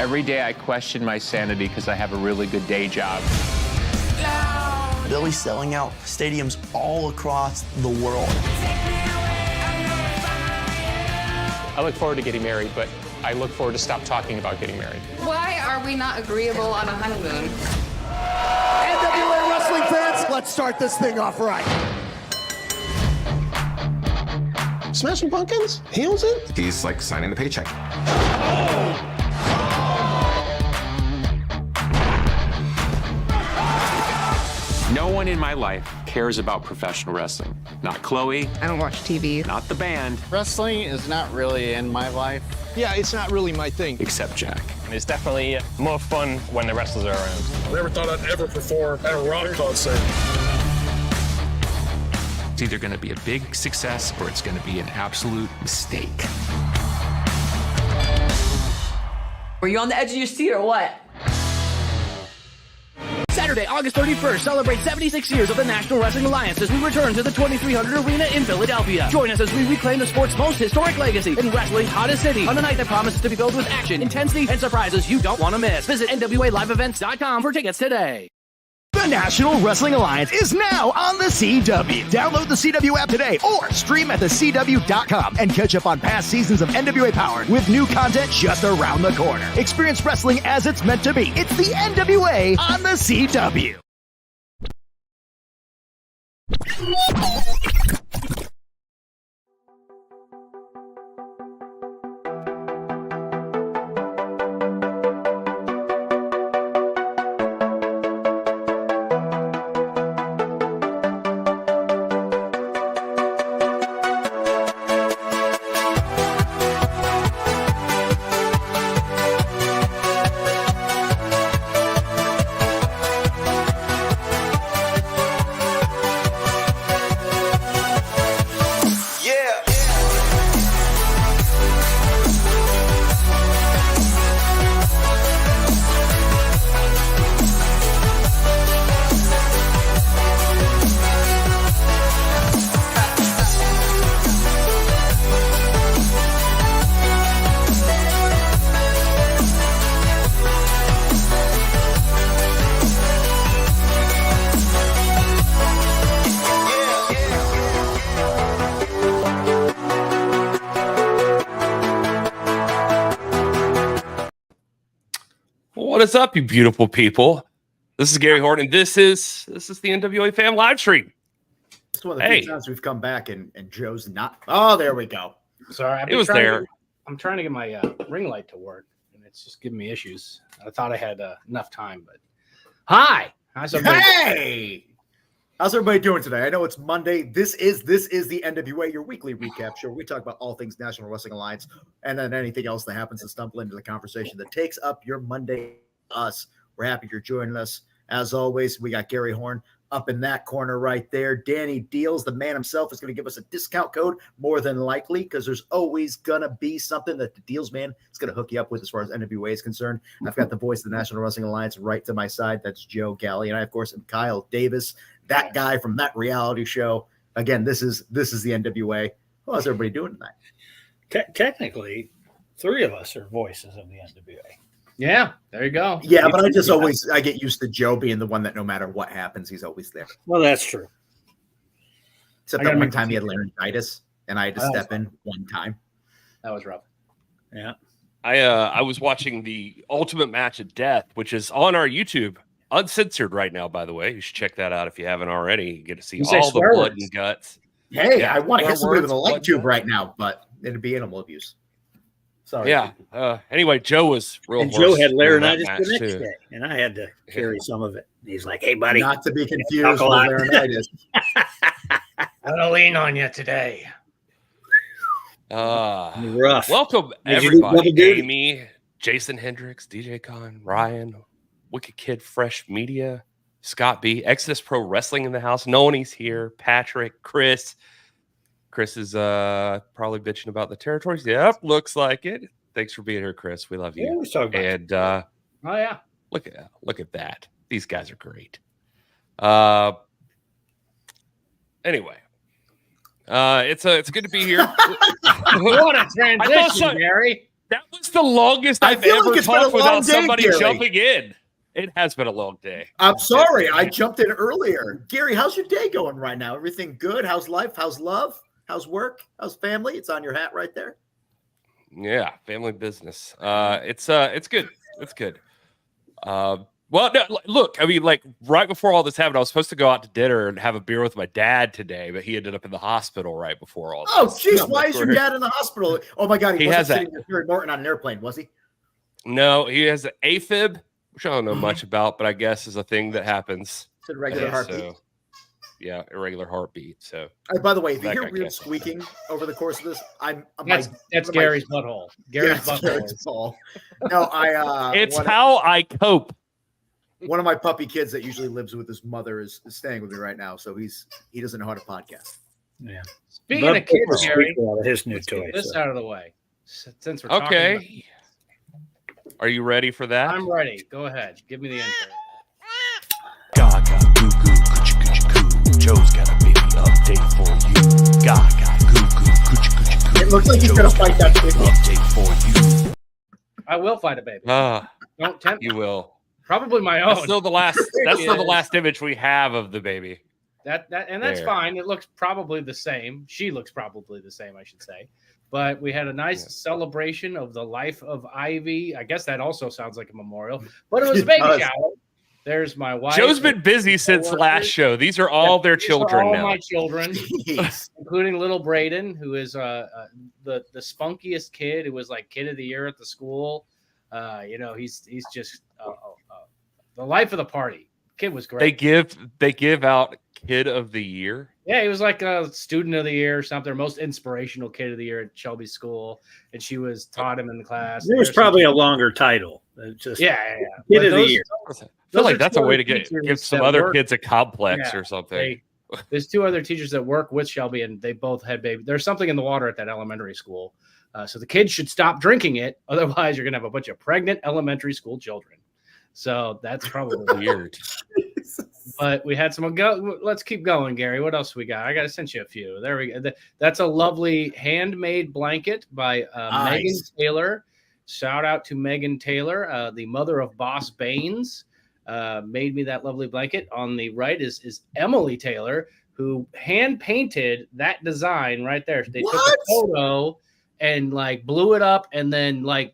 Every day I question my sanity because I have a really good day job. Billy's selling out stadiums all across the world. I look forward to getting married, but I look forward to stop talking about getting married. Why are we not agreeable on a honeymoon? NWA wrestling fans, let's start this thing off right. Smashing Pumpkins? He owns it? He's like signing the paycheck. No one in my life cares about professional wrestling. Not Chloe. I don't watch TV. Not the band. Wrestling is not really in my life. Yeah, it's not really my thing. Except Jack. It's definitely more fun when the wrestlers are around. I never thought I'd ever perform at a rock concert. It's either going to be a big success or it's going to be an absolute mistake. Were you on the edge of your seat or what? Saturday, August 31st, celebrate 76 years of the National Wrestling Alliance as we return to the 2300 Arena in Philadelphia. Join us as we reclaim the sport's most historic legacy in wrestling's hottest city on a night that promises to be filled with action, intensity, and surprises you don't want to miss. Visit NWALiveEvents.com for tickets today. The National Wrestling Alliance is now on the CW. Download the CW app today or stream at thecw.com and catch up on past seasons of NWA Power with new content just around the corner. Experience wrestling as it's meant to be. It's the NWA on the CW. What is up, you beautiful people? This is Gary Horne, and this is the NWA Fan live stream. It's one of the few times we've come back and Joe's not. Oh, there we go. Sorry, it was there. I'm trying to get my ring light to work, and it's just giving me issues. I thought I had enough time, but hi, how's everybody? Hey, how's everybody doing today? I know it's Monday. This is the NWA, your weekly recap show. We talk about all things National Wrestling Alliance, and then anything else that happens to stumble into the conversation that takes up your Monday. Us, we're happy you're joining us. As always, we got Gary Horne up in that corner right there. Danny Dealz, the man himself, is going to give us a discount code more than likely because there's always going to be something that the Dealz man is going to hook you up with as far as NWA is concerned. I've got the voice of the National Wrestling Alliance right to my side. That's Joe Galli. And I, of course, am Kyle Davis, that guy from that reality show. Again, this is the NWA. How's everybody doing tonight? Technically, three of us are voices of the NWA. Yeah, there you go. Yeah, but I get used to Joe being the one that no matter what happens, he's always there. Well, that's true. Except that one time he had laryngitis, and I had to step in one time. That was rough. Yeah. I was watching the Ultimate Match of Death, which is on our YouTube, uncensored right now, by the way. You should check that out if you haven't already. You get to see all the blood and guts. Hey, yeah, I want to hit somebody with a light tube right now, but it'd be animal abuse. Sorry. Yeah. Anyway, Joe was real. And Joe had laryngitis the next day, and I had to carry some of it. He's like, "Hey, buddy, not to be confused with laryngitis. I'm gonna lean on you today." Rough. Welcome everybody. Amy, Jason Hendricks, DJ Khan, Ryan, Wicked Kid, Fresh Media, Scott B, Exodus Pro Wrestling in the house. Knowing here. Patrick, Chris. Chris is probably bitching about the territories. Yep, looks like it. Thanks for being here, Chris. We love you. And oh yeah, look at that. These guys are great. Anyway, it's good to be here. what a transition, Gary. That was the longest I I've feel ever like it's been a talked long without day, somebody Gary. jumping in. It has been a long day. I'm sorry, I jumped in earlier. Gary, how's your day going right now? Everything good? How's life? How's love? How's work? How's family? It's on your hat right there. Yeah, family business. It's good. It's good. Well, no, look, I mean, like right before all this happened, I was supposed to go out to dinner and have a beer with my dad today, but he ended up in the hospital right before all this. Oh, jeez, why is your dad in the hospital? Oh my God, he wasn't has sitting with Gary Morton on an airplane, was he? No, he has an AFib, which I don't know much about, but I guess is a thing that happens. It's a regular heartbeat. So, yeah, irregular heartbeat. So, By the way, if you that hear guy weird can't. squeaking over the course of this, That's Gary's butthole. Gary's butthole. No, it's how I cope. One of my puppy kids that usually lives with his mother is staying with me right now, so he doesn't know how to podcast. Yeah. Speaking of kids, Gary, his new let's toy. get this out of the way. Since we're Okay. talking Are you ready for that? I'm ready. Go ahead. Give me the intro. Gaga, goo goo, coochie coochie coo. Joe's got a baby update for you. Gaga, goo goo, coochie coochie coo. It looks like he's gonna fight that baby. Update for you. I will fight a baby. Don't tempt me. You will. Probably my own. That's still the last. That's still the last image we have of the baby. That's There. fine. It looks probably the same. She looks probably the same, I should say. But we had a nice celebration of the life of Ivy. I guess that also sounds like a memorial, but it was a baby shower. There's my wife. Joe's been busy since last show. These are all their These are children all now. my children, including little Braden, who is the spunkiest kid. Who was like kid of the year at the school. He's just the life of the party. Kid was great. They give out kid of the year. Yeah, he was like a student of the year or something, most inspirational kid of the year at Shelby School, and she taught him in the class. There's probably a longer title. Just yeah. Kid of the year. I feel like that's a way to give some other kids a complex Yeah, or something. There's two other teachers that work with Shelby, and they both had baby. There's something in the water at that elementary school, so the kids should stop drinking it. Otherwise, you're gonna have a bunch of pregnant elementary school children. So that's probably weird. But we had some. Let's keep going, Gary. What else we got? I got to send you a few. There we go. That's a lovely handmade blanket by Megan Taylor. Shout out to Megan Taylor, the mother of Boss Baines. Made me that lovely blanket. On the right is Emily Taylor, who hand painted that design right there. They took a photo and like blew it up, and then like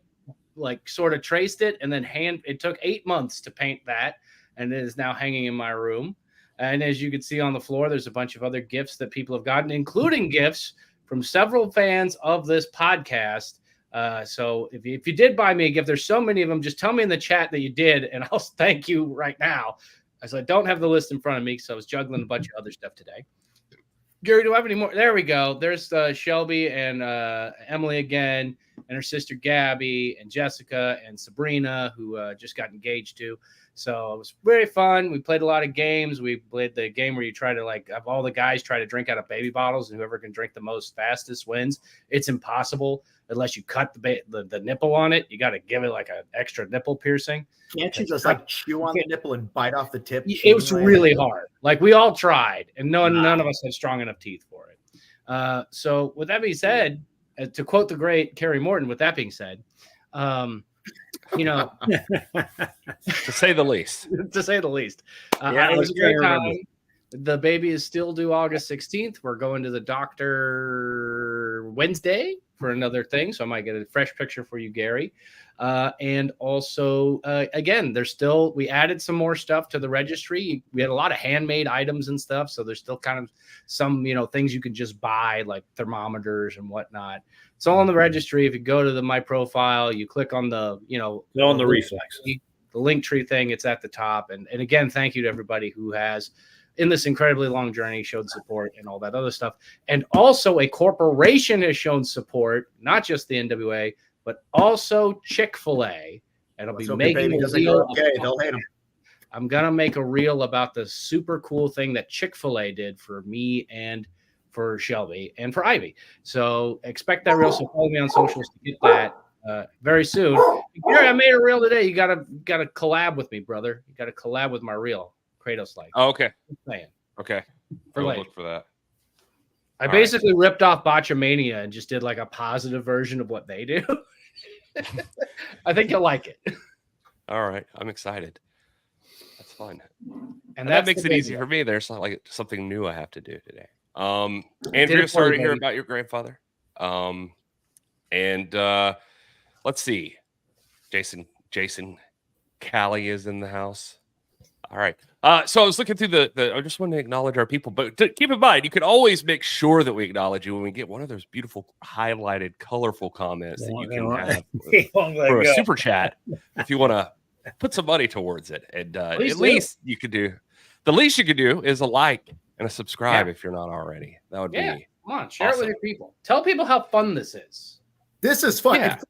sort of traced it, and then it took 8 months to paint that, and it is now hanging in my room. And as you can see on the floor, there's a bunch of other gifts that people have gotten, including gifts from several fans of this podcast. So if you did buy me a gift, there's so many of them, just tell me in the chat that you did, and I'll thank you right now. As I don't have the list in front of me, so I was juggling a bunch of other stuff today. Gary, do I have any more? There we go. There's Shelby and Emily again, and her sister Gabby and Jessica and Sabrina, who just got engaged to. So it was very fun. We played a lot of games. We played the game where you try to have all the guys try to drink out of baby bottles, and whoever can drink the most fastest wins. It's impossible unless you cut the nipple on it. You got to give it like an extra nipple piercing. Can't you just chew on the nipple and bite off the tip? It was really hard. Like we all tried, and none of us had strong enough teeth for it. So with that being said, to quote the great Kerry Morton, with that being said, to say the least. To say the least. It was a great time. The baby is still due August 16th. We're going to the doctor Wednesday for another thing, so I might get a fresh picture for you, Gary. And also, again, we added some more stuff to the registry. We had a lot of handmade items and stuff, so there's still kind of some, things you can just buy, like thermometers and whatnot. It's all on the registry. If you go to my profile, you click on the reflex, the link tree thing. It's at the top. And again, thank you to everybody who has, in this incredibly long journey, showed support and all that other stuff. And also a corporation has shown support, not just the NWA, but also Chick-fil-A. And I'll be making a reel. They'll hate them. I'm going to make a reel about the super cool thing that Chick-fil-A did for me and for Shelby and for Ivy. So expect that reel. So follow me on socials to get that very soon. Gary, I made a reel today. You gotta collab with me, brother. You gotta collab with my reel. Kratos like. Oh, okay. Playing. Okay. For I'll look for that. I basically ripped off Botchamania and just did like a positive version of what they do. I think you'll like it. All right, I'm excited. That's fun, and that makes it easy for me. There's not like something new I have to do today. Andrea, sorry to hear about your grandfather. And let's see, Jason Galli is in the house. All right. So I was looking through I just want to acknowledge our people, but keep in mind, you can always make sure that we acknowledge you when we get one of those beautiful highlighted, colorful comments that you can have for a super chat if you want to put some money towards it. And at least you could do, the least you could do is a like and a subscribe if you're not already. That would be come on, share it with your people. Tell people how fun this is. This is fun. Yeah.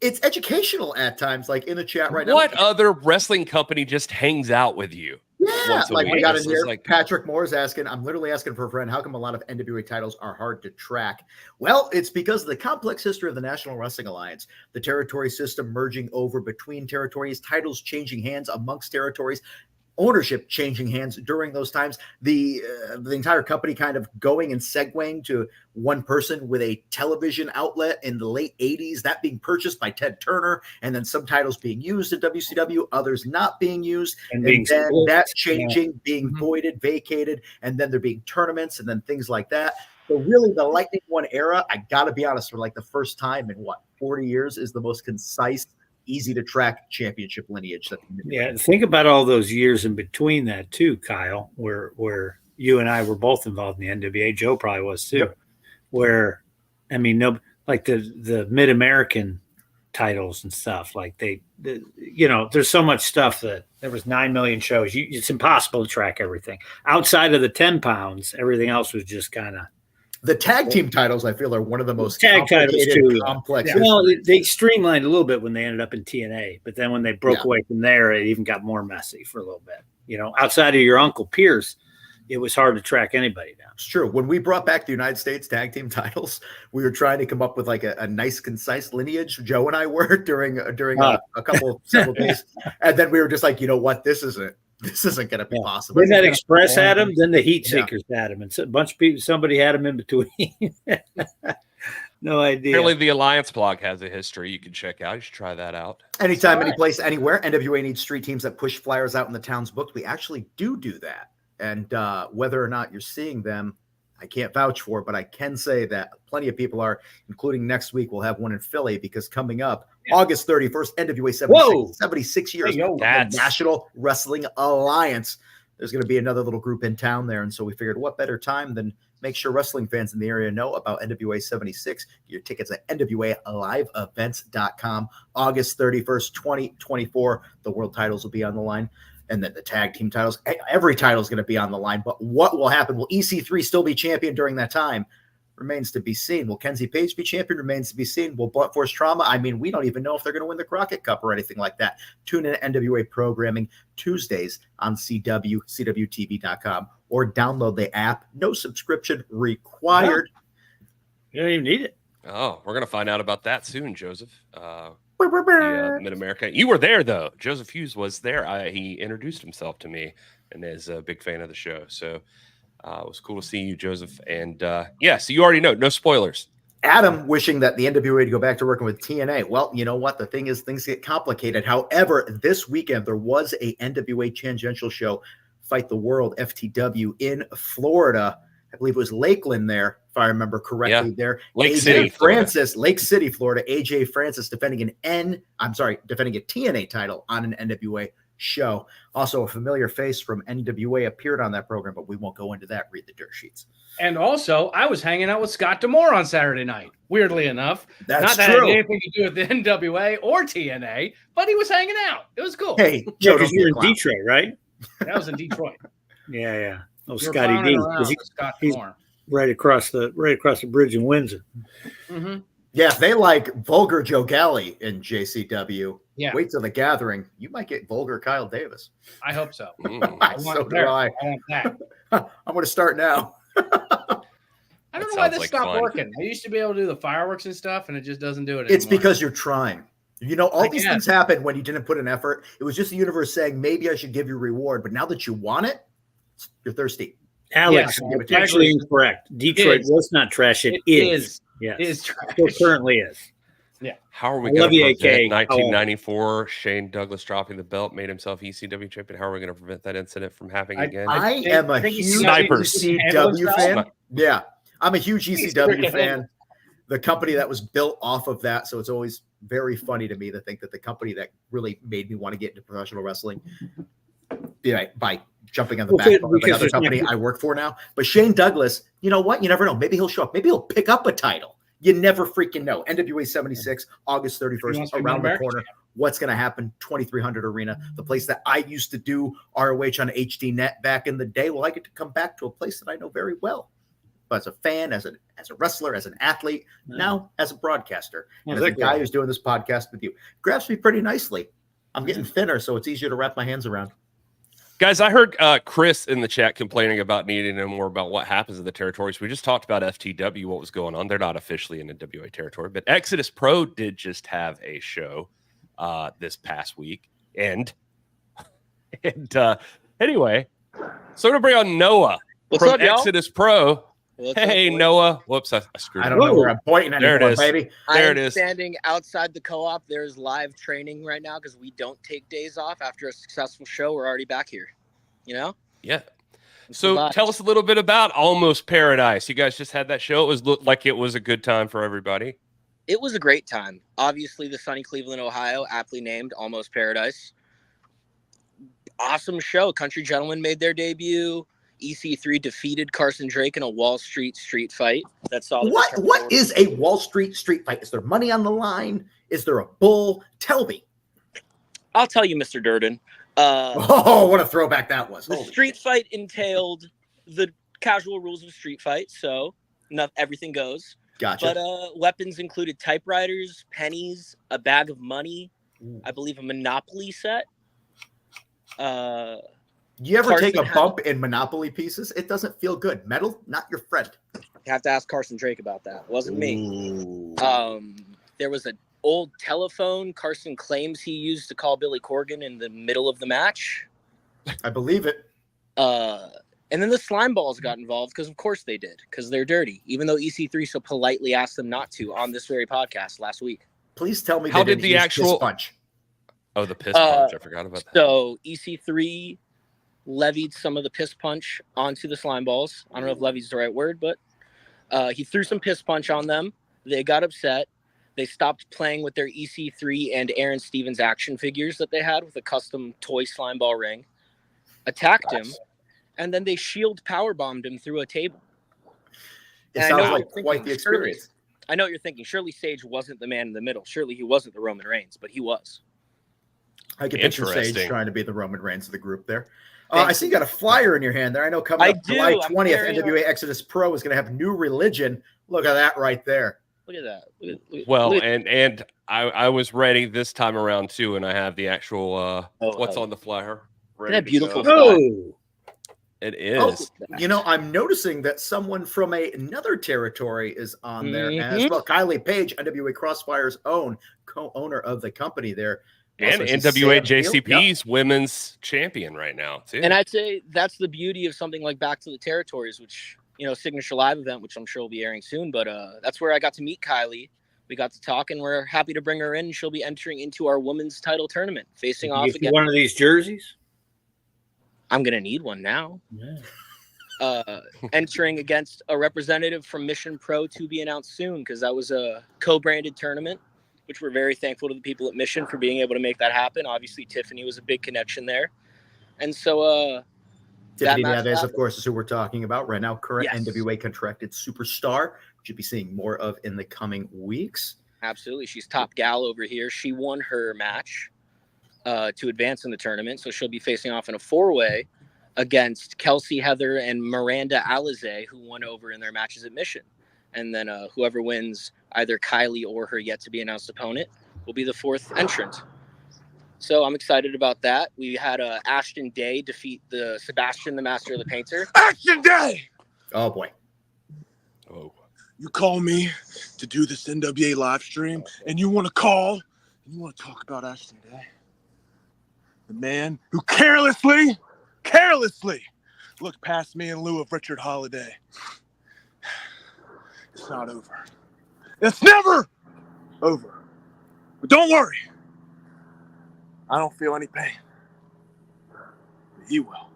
It's educational at times, like in the chat right now. What other wrestling company just hangs out with you? Yeah, like we got in here. Like Patrick Moore is asking, I'm literally asking for a friend, how come a lot of NWA titles are hard to track? Well, it's because of the complex history of the National Wrestling Alliance, the territory system merging over between territories, titles changing hands amongst territories, ownership changing hands during those times, the entire company kind of going and segueing to one person with a television outlet in the late 80s, that being purchased by Ted Turner, and then some titles being used in WCW, others not being used, and then that changing, being voided, vacated, and then there being tournaments and then things like that. So really the Lightning One era, I gotta be honest, for like the first time in 40 years, is the most concise, easy to track championship lineage. Think about all those years in between that too, Kyle, where you and I were both involved in the NWA. Joe probably was too. Yep. Where, I mean, like the Mid-American titles and stuff, like there's so much stuff that there was 9 million shows. It's impossible to track everything outside of the 10 pounds. Everything else was just kind of. The tag team titles, I feel, are one of the most tag titles too. Complex. Yeah. Well, they streamlined a little bit when they ended up in TNA, but then when they broke away from there, it even got more messy for a little bit. Outside of your Uncle Pierce, it was hard to track anybody down. It's true. When we brought back the United States tag team titles, we were trying to come up with like a nice, concise lineage. Joe and I were during a couple several days, and then we were just like, you know what, this isn't going to be possible. Then that Express had him, then the Heat Seekers had him, and a bunch of people, somebody had him in between. No idea. Apparently the Alliance blog has a history you can check out. You should try that out. Anytime, any place, anywhere. NWA needs street teams that push flyers out in the town's books. We actually do that. And whether or not you're seeing them, I can't vouch for, but I can say that plenty of people are, including next week, we'll have one in Philly, because coming up August 31st, NWA 76 years, the National Wrestling Alliance. There's going to be another little group in town there. And so we figured what better time than make sure wrestling fans in the area know about NWA 76. Get your tickets at NWALiveEvents.com. August 31st, 2024. The world titles will be on the line. And then the tag team titles, every title is going to be on the line. But what will happen? Will EC3 still be champion during that time? Remains to be seen. Will Kenzie Page be champion? Remains to be seen. Will Blunt Force Trauma? I mean, we don't even know if they're going to win the Crockett Cup or anything like that. Tune in to NWA programming Tuesdays on CWTV.com, or download the app. No subscription required. You don't even need it. Oh, we're going to find out about that soon, Joseph. Mid-America. You were there, though. Joseph Hughes was there. He introduced himself to me and is a big fan of the show. So it was cool to see you, Joseph. And so you already know. No spoilers. Adam wishing that the NWA would go back to working with TNA. Well, you know what? The thing is, things get complicated. However, this weekend, there was a NWA tangential show, Fight the World, FTW, in Florida. I believe it was Lakeland there, if I remember correctly. There, Lake City, Florida. AJ Francis defending a TNA title on an NWA show. Also, a familiar face from NWA appeared on that program, but we won't go into that. Read the dirt sheets. And also, I was hanging out with Scott D'Amore on Saturday night. Weirdly enough, that's not that true. It had anything to do with the NWA or TNA, but he was hanging out. It was cool. Hey, because you're in Detroit, right? That was in Detroit. Yeah. Oh, Scotty D. He's D'Amore. right across the bridge in Windsor. Mm-hmm. Yeah, if they like vulgar Joe Galli in JCW, wait till the gathering. You might get vulgar Kyle Davis. I hope so. So do I. I want that. I'm going to start now. I don't know why this stopped working. I used to be able to do the fireworks and stuff, and it just doesn't do it anymore. It's because you're trying. You know, all these things happen when you didn't put an effort. It was just the universe saying, maybe I should give you a reward. But now that you want it, you're thirsty. Alex, actually incorrect. Detroit was not trash. It is. Yes. It is trash. It currently is. Yeah. How are we going to Olivier prevent K. 1994 Shane Douglas dropping the belt, made himself ECW champion? How are we going to prevent that incident from happening again? I am a huge Snipers. ECW fan. Yeah, I'm a huge He's ECW freaking fan. The company that was built off of that, so it's always very funny to me to think that the company that really made me want to get into professional wrestling, by jumping on the backbone of another company I work for now. But Shane Douglas, you know what? You never know. Maybe he'll show up. Maybe he'll pick up a title. You never freaking know. NWA 76, August 31st, around the corner. What's going to happen? 2300 Arena, the place that I used to do ROH on HD Net back in the day. Well, I get to come back to a place that I know very well. But as a fan, as a wrestler, as an athlete, now as a broadcaster, and as a guy who's doing this podcast with you, grabs me pretty nicely. I'm getting thinner, so it's easier to wrap my hands around. Guys, I heard Chris in the chat complaining about needing to know more about what happens in the territories. We just talked about FTW, what was going on. They're not officially in the NWA territory, but Exodus Pro did just have a show this past week. And anyway, so I'm going to bring on Noah from Exodus Pro. Hey, Noah. Whoops, I screwed up. I don't know where I'm pointing anymore, there it is. Baby. There it is. Standing outside the co-op. There's live training right now because we don't take days off after a successful show. We're already back here. You know? Yeah. So tell us a little bit about Almost Paradise. You guys just had that show. It looked like it was a good time for everybody. It was a great time. Obviously, the sunny Cleveland, Ohio, aptly named Almost Paradise. Awesome show. Country Gentlemen made their debut. EC3 defeated Carson Drake in a Wall Street street fight. That's all. What is a Wall Street street fight? Is there money on the line? Is there a bull? Tell me. I'll tell you, Mr. Durden. What a throwback that was. The street fight entailed the casual rules of street fight, so everything goes. Gotcha. But weapons included typewriters, pennies, a bag of money, I believe a Monopoly set. You ever take a bump in Monopoly pieces? It doesn't feel good. Metal, not your friend. You have to ask Carson Drake about that. It wasn't me. There was an old telephone Carson claims he used to call Billy Corgan in the middle of the match. I believe it. And then the SLIMEBALLZ got involved because, of course, they did, because they're dirty, even though EC3 so politely asked them not to on this very podcast last week. Please tell me how did the actual piss punch? Oh, the piss punch. I forgot about that. So EC3 levied some of the piss punch onto the SLIMEBALLZ. I don't know if levied's the right word, but he threw some piss punch on them. They got upset. They stopped playing with their EC3 and Aaron Stevens action figures that they had with a custom toy SLIMEBALL ring, attacked him, and then they shield powerbombed him through a table. It sounds like quite the experience. I know what you're thinking. Surely Sage wasn't the man in the middle. Surely he wasn't the Roman Reigns, but he was. I can picture Sage trying to be the Roman Reigns of the group there. I see you got a flyer in your hand there. I know coming up July 20th, NWA Exodus Pro is going to have New Religion. Look at that right there. Look at that. Look at I was ready this time around too, and I have the actual what's on the flyer. That beautiful. It is. You know, I'm noticing that someone from another territory is on there as well. Kylie Page, NWA Crossfire's co-owner of the company there. And NWA JCP's women's champion right now, too. And I'd say that's the beauty of something like Back to the Territories, which, Signature Live event, which I'm sure will be airing soon. But that's where I got to meet Kylie. We got to talk, and we're happy to bring her in. She'll be entering into our women's title tournament, facing off against one of these jerseys. I'm going to need one now. Yeah. Entering against a representative from Mission Pro to be announced soon, because that was a co-branded tournament, which we're very thankful to the people at Mission for being able to make that happen. Obviously, Tiffany was a big connection there. And so Tiffany Neves, of course, is who we're talking about right now. Current NWA contracted superstar, which you'll be seeing more of in the coming weeks. Absolutely. She's top gal over here. She won her match to advance in the tournament. So she'll be facing off in a 4-way against Kelsey Heather and Miranda Alizé, who won over in their matches at Mission. And then whoever wins, either Kylie or her yet-to-be-announced opponent, will be the 4th entrant. So I'm excited about that. We had Ashton Day defeat the Sebastian, the Master of the Painter. Ashton Day! Oh, boy. Oh. You call me to do this NWA live stream, and you want to call, and you want to talk about Ashton Day? The man who carelessly looked past me in lieu of Richard Holiday. It's not over. It's never over. But don't worry. I don't feel any pain. But he will.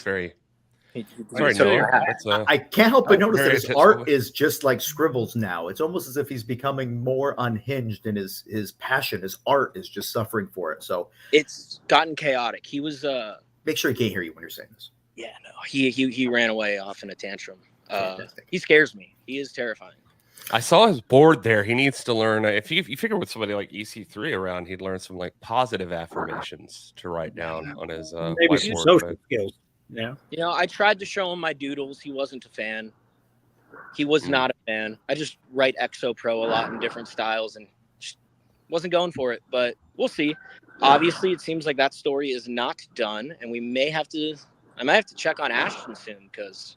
Very. Sorry, no. I can't help but notice that very his art is just like Scribbles now. It's almost as if he's becoming more unhinged in his passion. His art is just suffering for it. So it's gotten chaotic. He was make sure he can't hear you when you're saying this. Yeah, no. He ran away off in a tantrum. He scares me. He is terrifying. I saw his board there. He needs to learn. If you figure with somebody like EC3 around, he'd learn some like positive affirmations to write down on his maybe some social skills. Yeah. You know, I tried to show him my doodles. He wasn't a fan. He was not a fan. I just write Exo Pro a lot in different styles and just wasn't going for it. But we'll see. Obviously, it seems like that story is not done, and I might have to check on Ashton soon because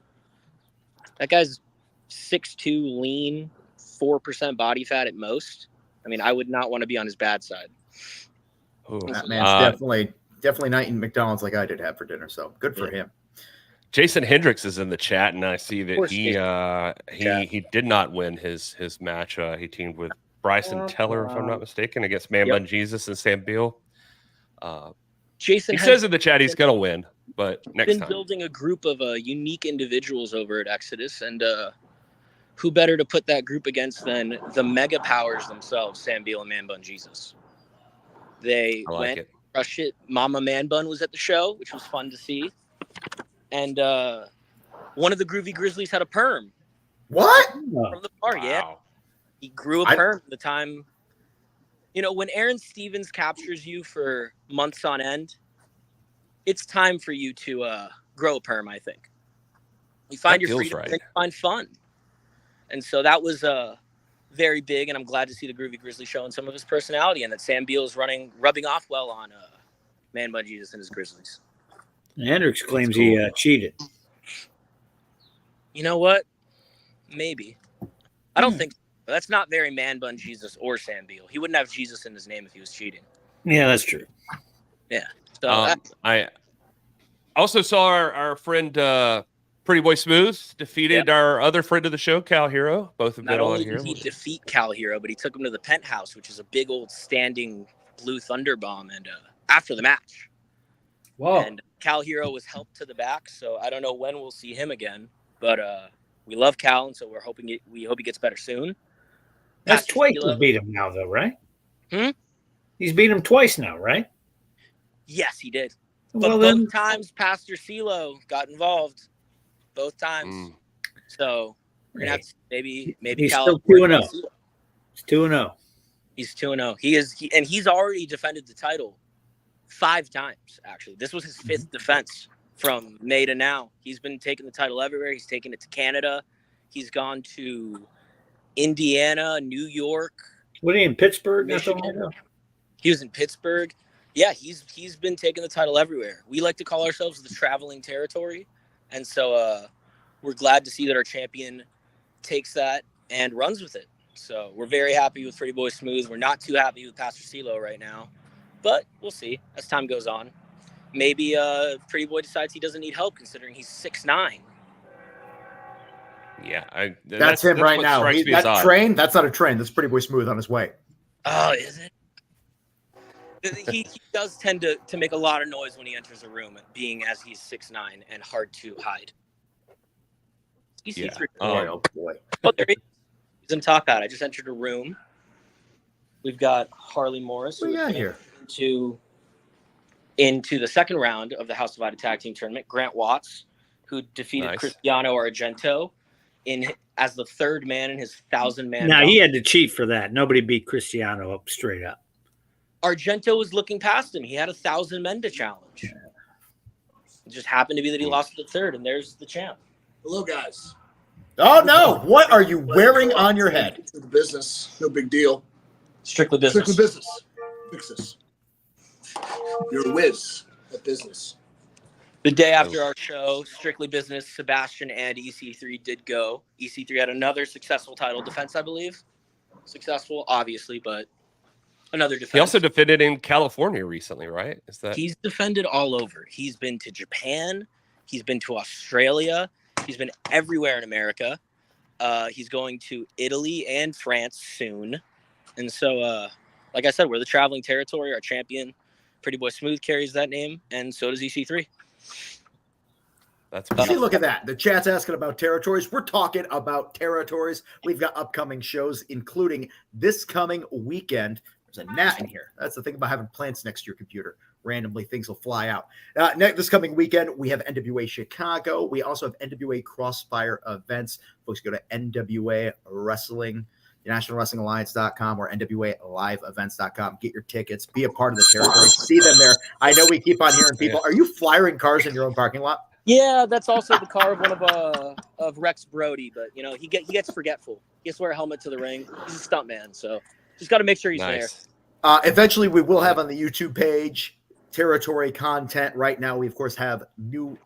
that guy's 6'2", lean, 4% body fat at most. I mean, I would not want to be on his bad side. Ooh. That man's definitely not eating McDonald's like I did have for dinner. So good for him. Jason Hendricks is in the chat, and I see that he did not win his match. He teamed with Bryson Teller, if I'm not mistaken, against Man Bun Jesus and Sam Beal. Jason says in the chat he's going to win, but next time. Building a group of unique individuals over at Exodus, and who better to put that group against than the mega powers themselves, Sam Beal and Man Bun Jesus. They went crush it. Mama Man Bun was at the show, which was fun to see. And one of the Groovy Grizzlies had a perm. What? From the bar, yeah. He grew a perm the time. You know, when Aaron Stevens captures you for months on end, it's time for you to grow a perm, I think. You find your freedom, you find fun. And so that was very big, and I'm glad to see the Groovy Grizzly showing some of his personality and that Sam Beal is rubbing off well on Man Bun Jesus and his Grizzlies. Hendricks claims he cheated. You know what? Maybe. I don't think so. That's not very Man Bun Jesus or Sam Beal. He wouldn't have Jesus in his name if he was cheating. Yeah, that's true. Yeah. So I also saw our friend Pretty Boy Smooth defeated our other friend of the show, Cal Hero. Both have been on here. Not only did he defeat Cal Hero, but he took him to the penthouse, which is a big old standing blue thunder bomb. And after the match, and Cal Hero was helped to the back, so I don't know when we'll see him again. But we love Cal, and so we hope he gets better soon. That's twice he's beat him now, though, right? He's beat him twice now, right? Yes, he did. But both times, Pastor CeeLo got involved. Both times. So we're gonna have to maybe he's Cal still 2-0. He's 2-0. He's 2-0. He's already defended the title 5 times. Actually, this was his 5th defense from May to now. He's been taking the title everywhere. He's taken it to Canada. He's gone to Indiana, New York. What are you in Pittsburgh? Michigan. He was in Pittsburgh. Yeah, he's been taking the title everywhere. We like to call ourselves the traveling territory. And so we're glad to see that our champion takes that and runs with it. So we're very happy with Pretty Boy Smooth. We're not too happy with Pastor CeeLo right now. But we'll see as time goes on. Maybe Pretty Boy decides he doesn't need help considering he's 6'9". Yeah, that's him right now. That train, that's not a train. That's Pretty Boy Smooth on his way. Oh, is it? He does tend to make a lot of noise when he enters a room, being as he's 6'9" and hard to hide. EC3. Oh boy. Oh, there he is. He's in Talk Out. I just entered a room. We've got Harley Morris. What do we got here? Into the second round of the House Divided Tag Team Tournament. Grant Watts, who defeated Cristiano Argento as the 3rd man in his 1,000-man. Now, he had to cheat for that. Nobody beat Cristiano up straight up. Argento was looking past him. He had 1,000 men to challenge. It just happened to be that he lost the 3rd, and there's the champ. Hello, guys. Oh, no. What are you wearing on your head? The business. No big deal. Strictly business. Strictly business. Fix this. You're a whiz at business. The day after our show, Strictly Business, Sebastian and EC3 did go. EC3 had another successful title defense, I believe. Successful, obviously, but another defense. He also defended in California recently, right? He's defended all over. He's been to Japan. He's been to Australia. He's been everywhere in America. He's going to Italy and France soon. And so, like I said, we're the traveling territory. Our champion, Pretty Boy Smooth, carries that name, and so does EC3. That's See, look at that. The chat's asking about territories. We're talking about territories. We've got upcoming shows, including this coming weekend. There's a gnat in here. That's the thing about having plants next to your computer. Randomly, things will fly out. This coming weekend, we have NWA Chicago. We also have NWA Crossfire events. Folks, go to NWA Wrestling, NationalWrestlingAlliance.com or NWALiveEvents.com. Get your tickets. Be a part of the territory. See them there. I know we keep on hearing people. Are you flyering cars in your own parking lot? Yeah, that's also the car of one of Rex Brody, but you know he gets forgetful. He has to wear a helmet to the ring. He's a stuntman, so just got to make sure he's there. Eventually, we will have on the YouTube page territory content. Right now, we of course have new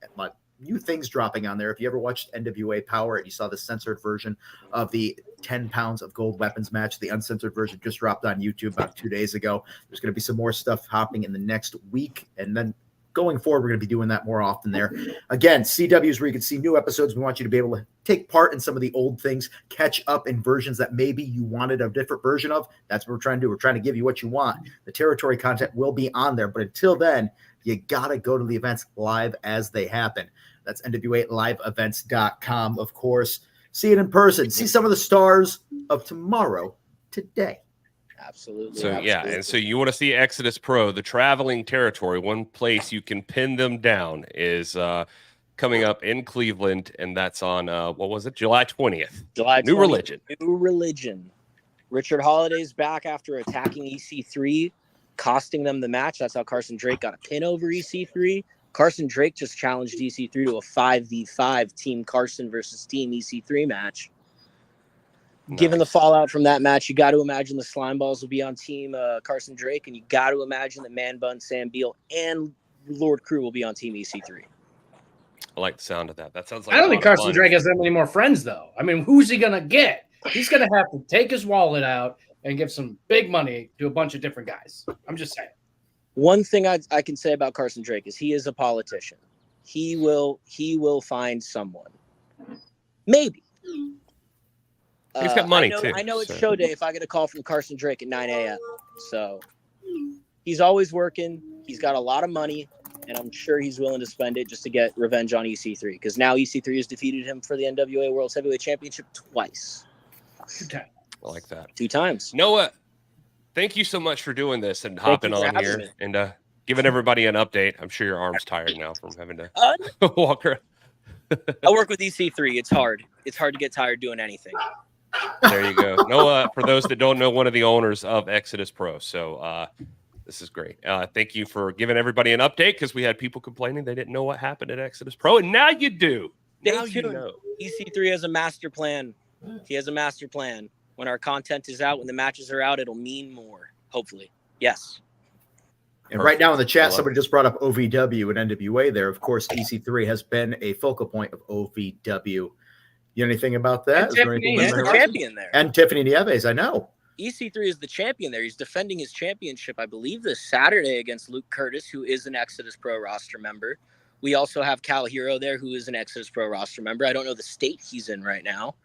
things dropping on there. If you ever watched NWA Power and you saw the censored version of the 10 pounds of gold weapons match, the uncensored version just dropped on YouTube about 2 days ago. There's going to be some more stuff hopping in the next week, and then going forward, we're going to be doing that more often there. Again, CWs where you can see new episodes. We want you to be able to take part in some of the old things, catch up in versions that maybe you wanted a different version of. That's what we're trying to do. We're trying to give you what you want. The territory content will be on there, but until then, you got to go to the events live as they happen. That's NWALiveEvents.com, of course. See it in person. See some of the stars of tomorrow today. Absolutely. So yeah, and so you want to see Exodus Pro, the traveling territory. One place you can pin them down is coming up in Cleveland, and that's on what was it, July 20th? July 20th. New Religion. New Religion. Richard Holliday's back after attacking EC3, costing them the match. That's how Carson Drake got a pin over EC3. Carson Drake just challenged EC3 to a 5v5 Team Carson versus Team EC3 match. Nice. Given the fallout from that match, you got to imagine the Slimeballs will be on Team Carson Drake, and you got to imagine that Man Bun, Sam Beal, and Lord Crew will be on Team EC3. I like the sound of that. That sounds like I don't think Carson Drake has that many more friends, though. I mean, who's he going to get? He's going to have to take his wallet out and give some big money to a bunch of different guys. I'm just saying. One thing I can say about Carson Drake is he is a politician. He will find someone. Maybe. He's got money, too. I know it's show day if I get a call from Carson Drake at 9 a.m. So he's always working. He's got a lot of money, and I'm sure he's willing to spend it just to get revenge on EC3, because now EC3 has defeated him for the NWA World Heavyweight Championship twice. 2 times. I like that. 2 times. Noah, thank you so much for doing this and hopping on here and giving everybody an update. I'm sure your arm's tired now from having to walk around. I work with EC3. It's hard. It's hard to get tired doing anything. There you go. Noah, for those that don't know, one of the owners of Exodus Pro. So this is great. Thank you for giving everybody an update, because we had people complaining they didn't know what happened at Exodus Pro, and now you do. Now you know. EC3 has a master plan. He has a master plan. When our content is out, when the matches are out, it'll mean more, hopefully. Yes. And right now in the chat, somebody just brought up OVW and NWA there. Of course, EC3 has been a focal point of OVW. You know anything about that? And Tiffany is the champion there. And Tiffany Nieves, I know. EC3 is the champion there. He's defending his championship, I believe, this Saturday against Luke Curtis, who is an Exodus Pro roster member. We also have Cal Hero there, who is an Exodus Pro roster member. I don't know the state he's in right now.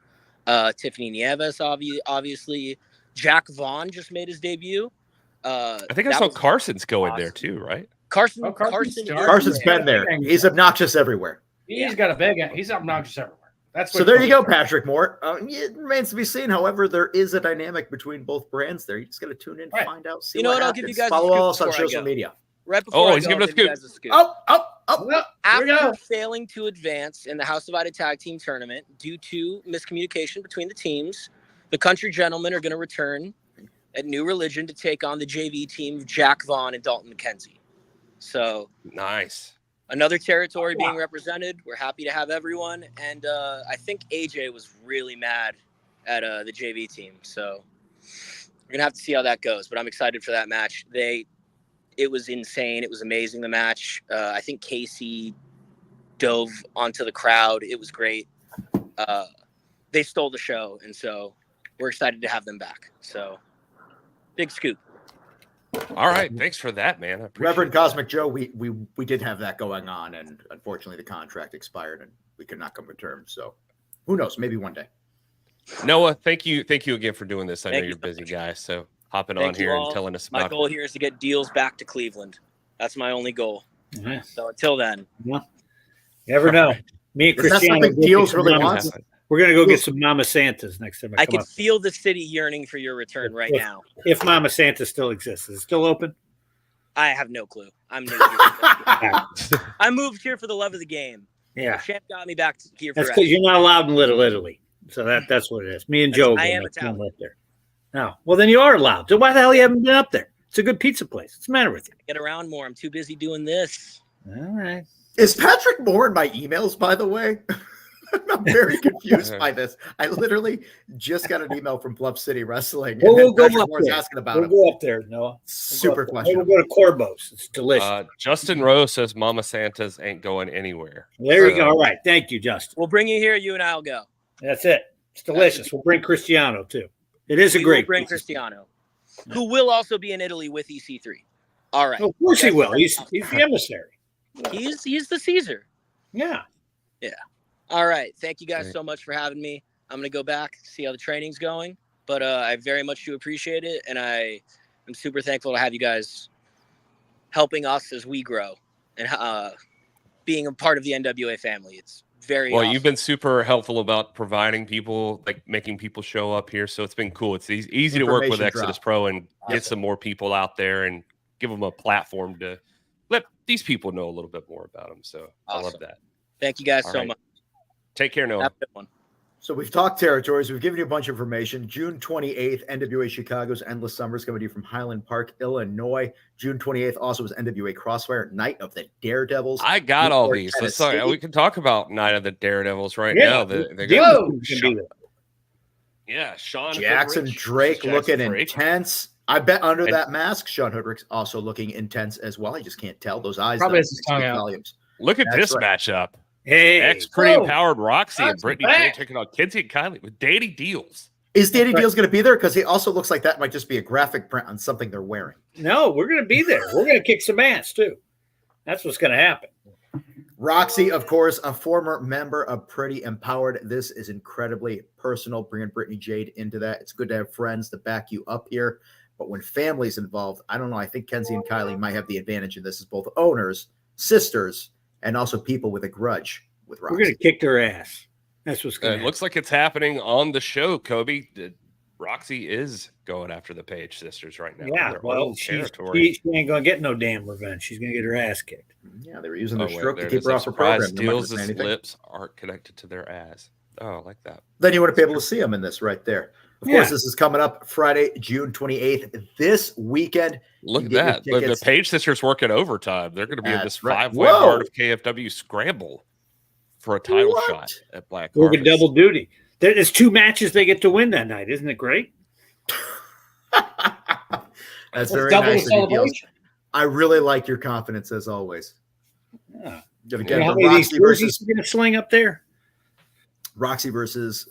Tiffany Nieves, obviously. Jack Vaughn just made his debut. I think I saw Carson's going there too, right? Carson's been there. He's obnoxious everywhere. He's got a big. He's obnoxious everywhere. That's so. There you go, Patrick Moore. It remains to be seen. However, there is a dynamic between both brands there. You just got to tune in, find out, see what happens. I'll give you guys follow us on social media. Right before he's giving us a scoop. After failing to advance in the House Divided Tag Team Tournament due to miscommunication between the teams, the Country Gentlemen are going to return at New Religion to take on the JV team of Jack Vaughn and Dalton McKenzie. So nice. Another territory being represented. We're happy to have everyone. And I think AJ was really mad at the JV team. So we're going to have to see how that goes. But I'm excited for that match. It was insane. It was amazing, the match. I think Casey dove onto the crowd. It was great. They stole the show. And so we're excited to have them back. So big scoop. All right, thanks for that, man. Reverend Cosmic Joe, we did have that going on, and unfortunately the contract expired and we could not come to terms. So who knows? Maybe one day. Noah, thank you again for doing this. I know Thank you're you a busy guy, so hopping Thank on you here all. and telling us My about goal it. here is to get Dealz back to Cleveland. That's my only goal. Yeah. So until then, You never know. Me and Is that Cristiano something go get Dealz some really Mama- wants? We're gonna go get some Mama Santas next time I I come can up. feel the city yearning for your return right now. If Mama Santa still exists, is it still open? I have no clue. I'm new here. I moved here for the love of the game. Yeah. Champ got me back here for That's because you're not allowed in Little Italy. So that's what it is. Me and That's- Joe I go am next time Italian. we're up there. No. Well, then you are allowed. So why the hell you haven't been up there? It's a good pizza place. What's the matter with you? Get around more. I'm too busy doing this. All right. Is Patrick Moore in my emails, by the way? I'm very confused by this. I literally just got an email from Bluff City Wrestling. Well, and we'll go Patrick up Moore's there. asking about We'll him. go up there, Noah. Super We'll question. go to Corbo's. It's delicious. Justin Rose says Mama Santa's ain't going anywhere. There you go. All right. Thank you, Justin. We'll bring you here. You and I'll go. That's it. It's delicious. We'll bring Cristiano, too. It is a We will great bring pizza. Cristiano, who will also be in Italy with EC3. All right. Of course he will. He's the emissary. He's the Caesar. Yeah. Yeah. All right. Thank you guys so much for having me. I'm gonna go back, see how the training's going. But I very much do appreciate it, and I am super thankful to have you guys helping us as we grow and being a part of the NWA family. It's very Well, awesome. you've been super helpful about providing people, like making people show up here. So it's been cool. It's easy to work with Information Exodus drop. Pro and get Awesome. some more people out there and give them a platform to let these people know a little bit more about them. So I love Awesome. that. Thank you guys All so right. much. Take care, Noah. Have a good one. So we've talked territories. We've given you a bunch of information. June 28th, NWA Chicago's Endless Summer is coming to you from Highland Park, Illinois. June 28th also is NWA Crossfire, Night of the Daredevils. I got all Newport, these. Tennessee. We can talk about Night of the Daredevils right Yeah. now. They Whoa. yeah, Sean Jackson Hoodrich Drake versus looking Jackson Drake. intense. I bet under And- that mask, Sean Hoodrick's also looking intense as well. I just can't tell. Those eyes Probably though, has his tongue speak out. volumes. Look at That's this right. matchup. Hey. Ex pretty Whoa. empowered Roxy and That's Brittany back. Jane taking on Kinsey and Kylie with Danny Dealz. Is Danny Right. Dealz going to be there? Because he also looks like that might just be a graphic print on something they're wearing. No, we're going to be there. We're going to kick some ass, too. That's what's going to happen. Roxy, of course, a former member of Pretty Empowered. This is incredibly personal, bringing Brittany Jade into that. It's good to have friends to back you up here. But when family's involved, I don't know. I think Kenzie and Kylie might have the advantage in this as both owners, sisters, and also people with a grudge with Roxy. We're going to kick their ass. That's what's going to It happen. looks like it's happening on the show, Kobe. Roxy is going after the Page sisters right now. Yeah, Their well, own she ain't going to get no damn revenge. She's going to get her ass kicked. Yeah, they were using Oh, their wait, stroke there to it keep is. her I'm off her surprised program. I'm not gonna say Dealz' anything. lips aren't connected to their ass. Oh, I like that. Then you want to be able to see them in this right there. Of course, Yeah. this is coming up Friday, June 28th. This weekend. Look you at get your that. The tickets. Page sisters working overtime. They're going to be in this That's right. 5-way Whoa. Heart of KFW scramble for a title What? shot at Black Working Harvest. double duty. There's 2 matches they get to win that night. Isn't it great? That's very double nice of you, Dealz. celebration. I really like your confidence as always. Yeah. Gonna You get know how the many of these Roxy jerseys versus you're going to sling up there? Roxy versus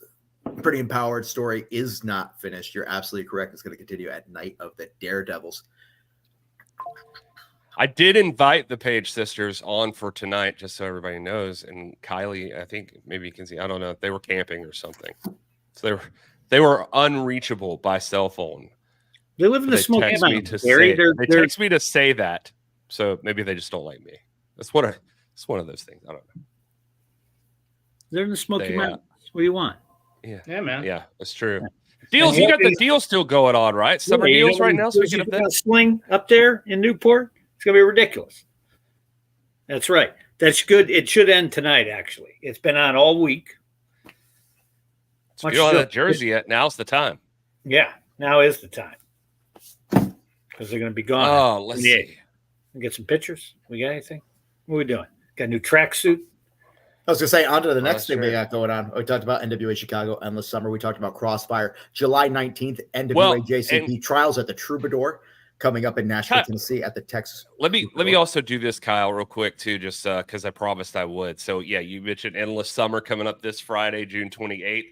Pretty Empowered story is not finished. You're absolutely correct. It's going to continue at Night of the Daredevils. I did invite the Page sisters on for tonight, just so everybody knows. And Kylie, I think maybe you can see, I don't know if they were camping or something. So they were unreachable by cell phone. They live in the They Smoky text me Mountains. to Gary. say, they They're, text me to say that. So maybe they just don't like me. It's one of those things. I don't know. they're in the Smoky They, Mountains. What do you want? Yeah, man. Yeah, that's true. Deals, you got the deal still going on, right? Summer Yeah, you deals know, right now. there's Speaking of a that, sling up there in Newport. It's going to be ridiculous. That's right. That's good. It should end tonight, actually. It's been on all week. if you don't have that jersey yet, now's the time. Yeah, now is the time. Because they're going to be gone. Oh, let's see. We get some pictures. We got anything? What are we doing? Got a new tracksuit? I was going to say, on to the next that's thing we right. got going on. We talked about NWA Chicago, Endless Summer. We talked about Crossfire. July 19th, NWA Well, JCP Trials at the Troubadour coming up in Nashville, Kyle, Tennessee at the Texas. Let me also do this, Kyle, real quick too, just because I promised I would. So yeah, you mentioned Endless Summer coming up this Friday, June 28th.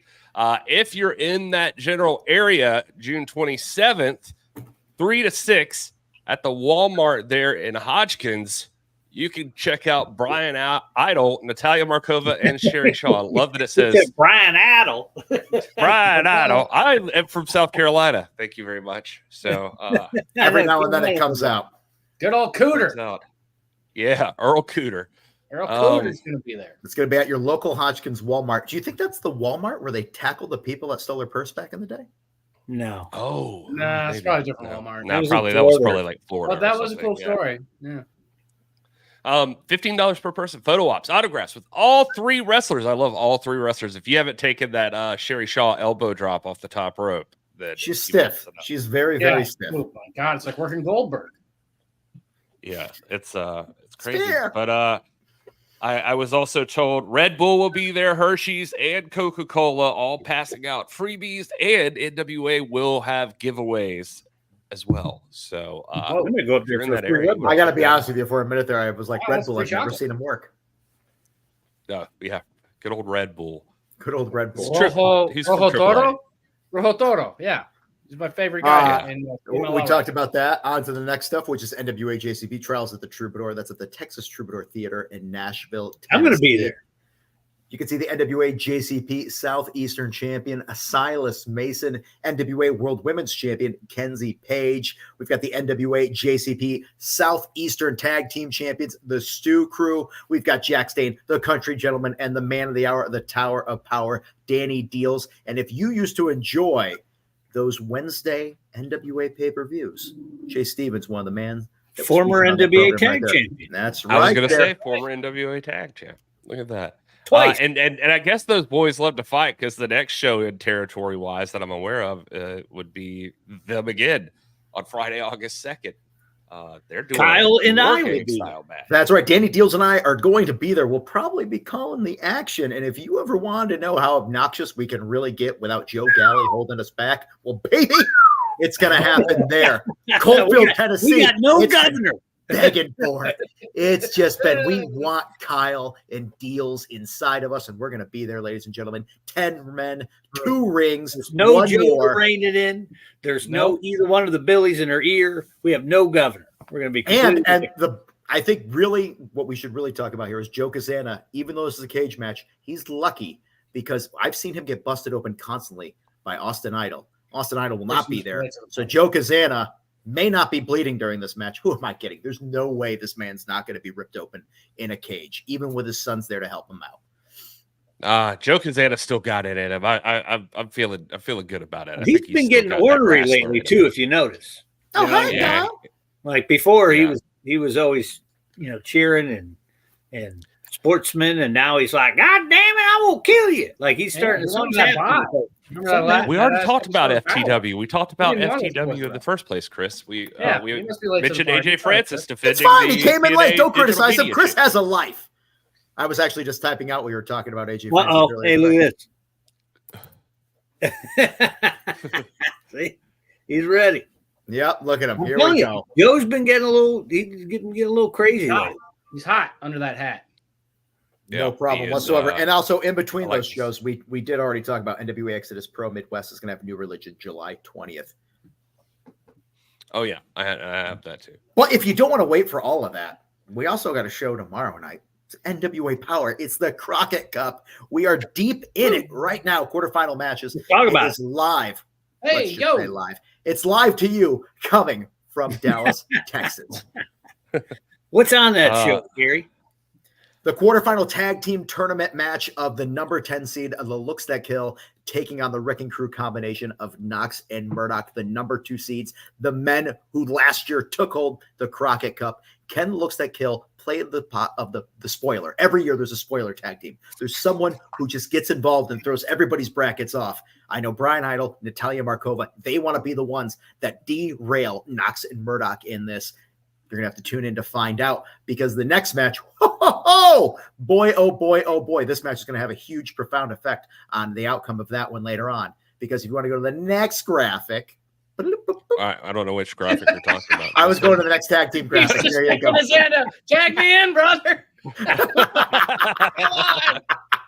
If you're in that general area, June 27th, 3 to 6 at the Walmart there in Hodgkins, you can check out Brian Idol, Natalia Markova, and Sherry Shaw. I love that it says Brian Idol. Brian Idol. I am from South Carolina. Thank you very much. So every now and then it comes out. Good old Cooter. Yeah, Earl Cooter. Earl Cooter's going to be there. It's going to be at your local Hodgkins Walmart. Do you think that's the Walmart where they tackled the people that stole their purse back in the day? No. Oh. Nah, it's probably a different Walmart. No, that was probably like Florida. But that was a cool story. Yeah. $15 per person, photo ops, autographs with all three wrestlers. I love all three wrestlers. If you haven't taken that Sherry Shaw elbow drop off the top rope, then she's stiff. She's very, very stiff. Oh my God, it's like working Goldberg. Yeah, it's crazy. Fair. But I was also told Red Bull will be there, Hershey's and Coca-Cola all passing out freebies, and NWA will have giveaways as well. So I'm gonna go up there in for that area. I got to be honest with you. For a minute there, I was like, Red Bull. I've never seen him work. Yeah, good old Red Bull. Good old Red Bull. He's from AAA. Rojo Toro. Yeah, he's my favorite guy. We talked about that. On to the next stuff, which is NWA JCB Trials at the Troubadour. That's at the Texas Troubadour Theater in Nashville, Tennessee. I'm going to be there. You can see the NWA JCP Southeastern Champion, Silas Mason, NWA World Women's Champion, Kenzie Page. We've got the NWA JCP Southeastern Tag Team Champions, the Stew Crew. We've got Jack Stain, the Country Gentleman, and the Man of the Hour, the Tower of Power, Danny Dealz. And if you used to enjoy those Wednesday NWA pay-per-views, Jay Stevens, one of the men. Former NWA Tag Champion. That's right. I was going to say former NWA Tag Champ. Look at that. Twice. And I guess those boys love to fight because the next show in territory-wise that I'm aware of would be them again on Friday, August 2nd. They're doing Kyle and I will be. Match. That's right. Danny Dealz and I are going to be there. We'll probably be calling the action. And if you ever wanted to know how obnoxious we can really get without Joe Galli holding us back, well, baby, it's going to happen there. Coalfield, Tennessee. We got no governor. Begging for it. It's just been, we want Kyle and Dealz inside of us, and we're going to be there, ladies and gentlemen. 10 men, 2 rings. There's no Joe to rein it in. There's no either one of the Billies in her ear. We have no governor. We're going to be I think really what we should really talk about here is Joe Kazana. Even though this is a cage match, he's lucky because I've seen him get busted open constantly by Austin Idol. Austin Idol will not be there. So Joe Kazana may not be bleeding during this match. Who am I kidding? There's no way this man's not going to be ripped open in a cage, even with his sons there to help him out. Joe Kazana still got it in him. I'm feeling good about it. He's been getting ornery lately too, if you notice. Oh, hi, Kyle. Like before, he was always cheering and sportsman, and now he's like, God damn it, I will kill you. Like he's starting to. We already talked about FTW. We talked about FTW in the first place, Chris. We mentioned AJ Francis defending. It's fine. He came in late. Don't criticize him. Chris has a life. I was actually just typing out. We were talking about AJ. Uh-oh. Hey, look at this. See, he's ready. Yep. Look at him. Here we go. Joe's been getting a little crazy. He's hot under that hat. No problem whatsoever. And also in between those shows, we did already talk about NWA Exodus Pro Midwest is going to have New Religion July 20th. Oh, yeah. I have that too. Well, if you don't want to wait for all of that, we also got a show tomorrow night. It's NWA Power. It's the Crockett Cup. We are deep in it right now. Quarterfinal matches. Talk about it. Is live. Hey, yo. Live. It's live to you coming from Dallas, Texas. What's on that show, Gary? The quarterfinal tag team tournament match of the number 10 seed of the Looks That Kill taking on the Wrecking Crew combination of Knox and Murdoch, the number 2 seeds, the men who last year took hold the Crockett Cup. Ken Looks That Kill played the pot of the spoiler. Every year there's a spoiler tag team. There's someone who just gets involved and throws everybody's brackets off. I know Brian Idol, Natalia Markova, they want to be the ones that derail Knox and Murdoch in this. You're going to have to tune in to find out because the next match, boy, this match is going to have a huge, profound effect on the outcome of that one later on. Because if you want to go to the next graphic. I don't know which graphic you're talking about. I was going to the next tag team graphic. There you go. Tag me in, brother.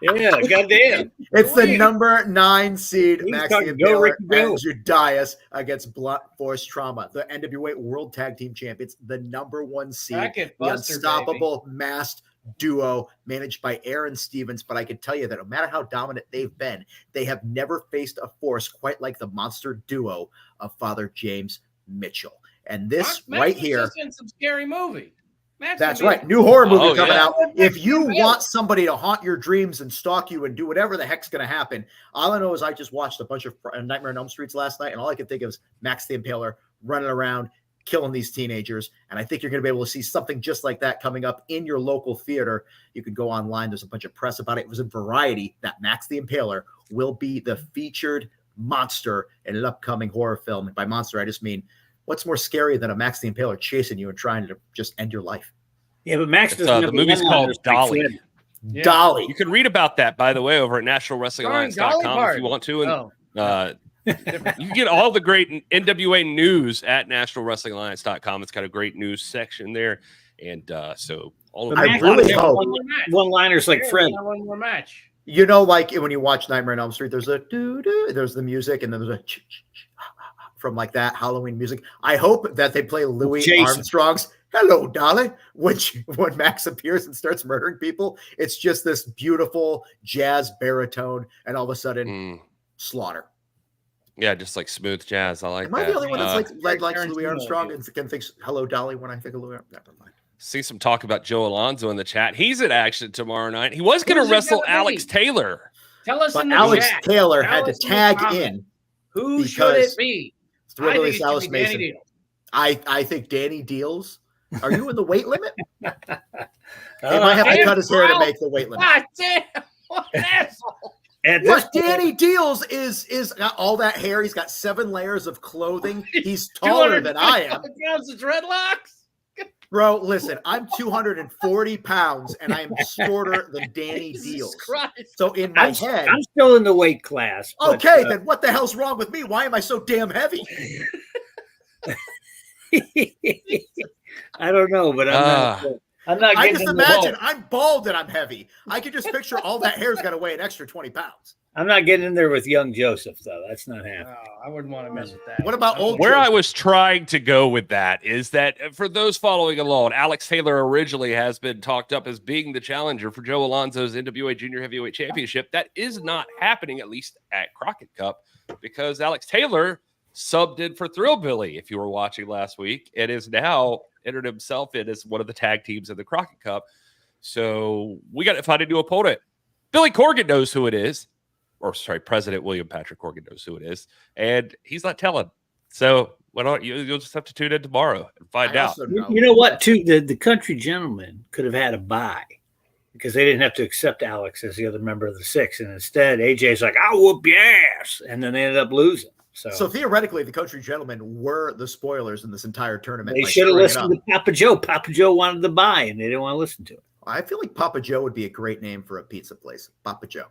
Yeah, goddamn. It's the number 9 seed, He's Max talking the go, Impaler Ricky, go. and Judias against Blunt Force Trauma, the NWA World Tag Team Champions, the number 1 seed, Bracket the buster, unstoppable masked duo managed by Aaron Stevens. But I can tell you that no matter how dominant they've been, they have never faced a force quite like the monster duo of Father James Mitchell. And this Max right was here, just in some scary movie. Max that's would be- right. New horror movie coming yeah. out. If you want somebody to haunt your dreams and stalk you and do whatever the heck's going to happen, all I know is I just watched a bunch of Nightmare on Elm Streets last night, and all I could think of is Max the Impaler running around, killing these teenagers. And I think you're going to be able to see something just like that coming up in your local theater. You can go online. There's a bunch of press about it. It was in Variety that Max the Impaler will be the featured monster in an upcoming horror film. And by monster, I just mean, what's more scary than a Max the Impaler chasing you and trying to just end your life? Yeah, but Max doesn't have the movie's called Galli. Yeah. Galli. You can read about that, by the way, over at nationalwrestlingalliance.com if you want to. And you can get all the great NWA news at nationalwrestlingalliance.com. It's got a great news section there. And so all of I really hope one-liners like Fred. One more match. You know, like when you watch Nightmare on Elm Street, there's a doo-doo, there's the music, and then there's a from like that Halloween music. I hope that they play Louis Armstrong's "Hello, Dolly" when Max appears and starts murdering people. It's just this beautiful jazz baritone, and all of a sudden, slaughter. Yeah, just like smooth jazz. I like Am that. I the only one that's like Louis Armstrong and can think "Hello, Dolly" when I think of Louis Armstrong? Never mind. See some talk about Joe Alonzo in the chat. He's at action tomorrow night. He was going to wrestle Alex Taylor. Tell us, but Alex Taylor had to tag in. Who should it be? I think it should be Danny Dealz. I think Danny Dealz. Are you in the weight limit? He might have to cut his hair to make the weight limit. God damn! What an asshole! What Danny Dealz is got all that hair. He's got 7 layers of clothing. He's taller than I am. Pounds of dreadlocks. Bro, listen, I'm 240 pounds and I am shorter than Danny Dealz. So in my head, I'm still in the weight class. But, okay, then what the hell's wrong with me? Why am I so damn heavy? I don't know, but I'm not. I just imagine I'm bald and I'm heavy. I can just picture all that hair's got to weigh an extra 20 pounds. I'm not getting in there with young Joseph, though. That's not happening. I wouldn't want to mess with that. What about old Where Joseph? I was trying to go with that is that for those following along, Alex Taylor originally has been talked up as being the challenger for Joe Alonzo's NWA Junior Heavyweight Championship. That is not happening, at least at Crockett Cup, because Alex Taylor subbed in for Thrillbilly, if you were watching last week, and is now entered himself in as one of the tag teams of the Crockett Cup. So we got to find a new opponent. Billy Corgan knows who it is. Or sorry, President William Patrick Corgan knows who it is, and he's not telling. So why don't you'll just have to tune in tomorrow and find out. You know what? Too the country gentlemen could have had a bye because they didn't have to accept Alex as the other member of the 6, and instead AJ's like, "I'll whoop your ass," and then they ended up losing. So theoretically, the country gentlemen were the spoilers in this entire tournament. They should have listened to Papa Joe. Papa Joe wanted to buy, and they didn't want to listen to it. I feel like Papa Joe would be a great name for a pizza place. Papa Joe.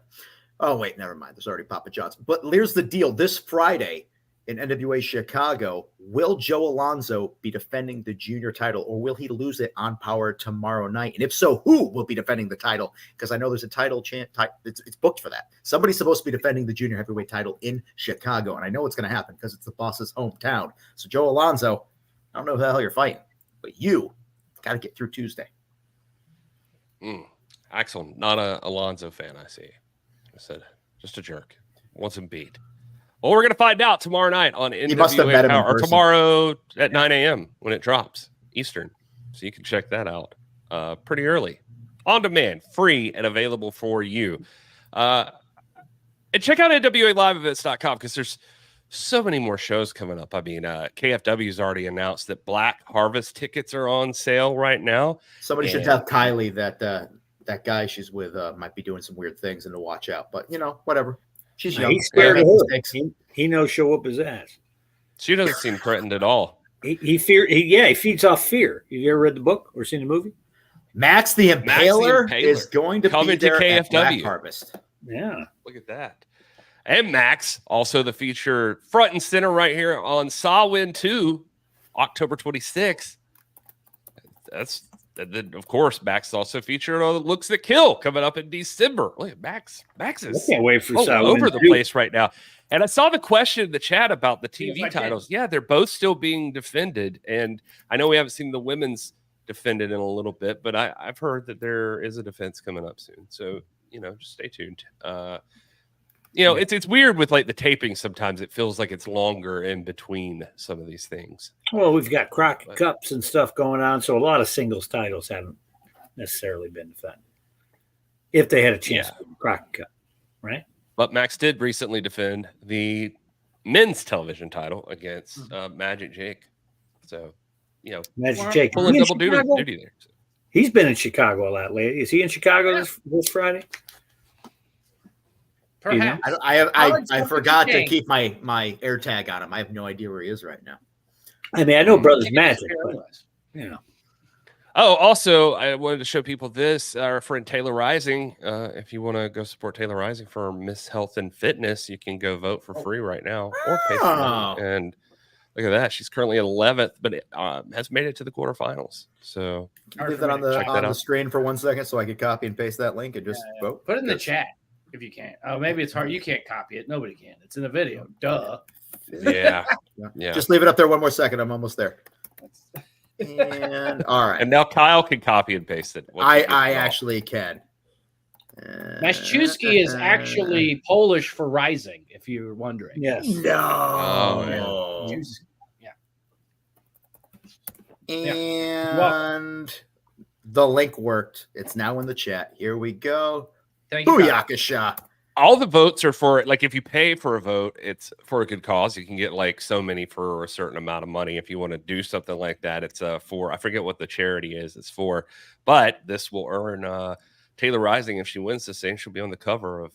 Oh, wait, never mind. There's already Papa John's. But here's the deal. This Friday in NWA Chicago, will Joe Alonzo be defending the junior title, or will he lose it on Power tomorrow night? And if so, who will be defending the title? Because I know there's a title chant. It's booked for that. Somebody's supposed to be defending the junior heavyweight title in Chicago, and I know it's going to happen because it's the boss's hometown. So, Joe Alonzo, I don't know who the hell you're fighting, but you got to get through Tuesday. Axel, not a Alonzo fan, I see. I said, just a jerk. Wants him beat. Well, we're going to find out tomorrow night on NWA Power, or tomorrow at 9 a.m. when it drops Eastern. So you can check that out pretty early. On demand, free, and available for you. And check out NWALiveEvents.com because there's so many more shows coming up. I mean, KFW's already announced that Black Harvest tickets are on sale right now. Somebody should tell Kylie that that guy she's with might be doing some weird things and to watch out. But, you know, whatever. She's young. He's scared of her. He knows she'll whoop his ass. She doesn't seem threatened at all. He feeds off fear. Have you ever read the book or seen the movie? Max the Impaler is going to come be into there KFW. at Black Harvest. Yeah. Look at that. And Max, also the feature front and center right here on Saw Win 2, October 26th. That's then of course, Max is also featured on Looks That Kill coming up in December. Look at Max. Max is I can't wait for all over the place right now. And I saw the question in the chat about the TV titles. Yeah, they're both still being defended. And I know we haven't seen the women's defended in a little bit, but I've heard that there is a defense coming up soon. So, just stay tuned. It's weird with like the taping. Sometimes it feels like it's longer in between some of these things. Well, we've got Crockett Cups and stuff going on, so a lot of singles titles haven't necessarily been defended. If they had a chance to win Crockett Cup, right? But Max did recently defend the men's television title against Magic Jake. So, Magic Jake pulling double duty there. So. He's been in Chicago a lot lately. Is he in Chicago this Friday? Perhaps. I forgot to keep my air tag on him. I have no idea where he is right now. I mean, I know Brothers Magic, but Oh, also, I wanted to show people this. Our friend Taylor Rising. If you want to go support Taylor Rising for Miss Health and Fitness, you can go vote for free right now or pay for money. And look at that. She's currently 11th, but has made it to the quarterfinals. So can you leave that on the screen for 1 second so I could copy and paste that link and just vote? Put it in the chat if you can. Oh, maybe it's hard. You can't copy it. Nobody can. It's in the video. Duh. Yeah. Just leave it up there 1 more second. I'm almost there. And all right. And now Kyle can copy and paste it. I actually can. Maszewski is actually Polish for rising, if you're wondering. Yes. No. And the link worked. It's now in the chat. Here we go. Thank you. Booyakasha. All the votes are for, like, if you pay for a vote, it's for a good cause. You can get like so many for a certain amount of money. If you want to do something like that, it's for, I forget what the charity is. It's for, but this will earn Taylor Rising. If she wins this thing, she'll be on the cover of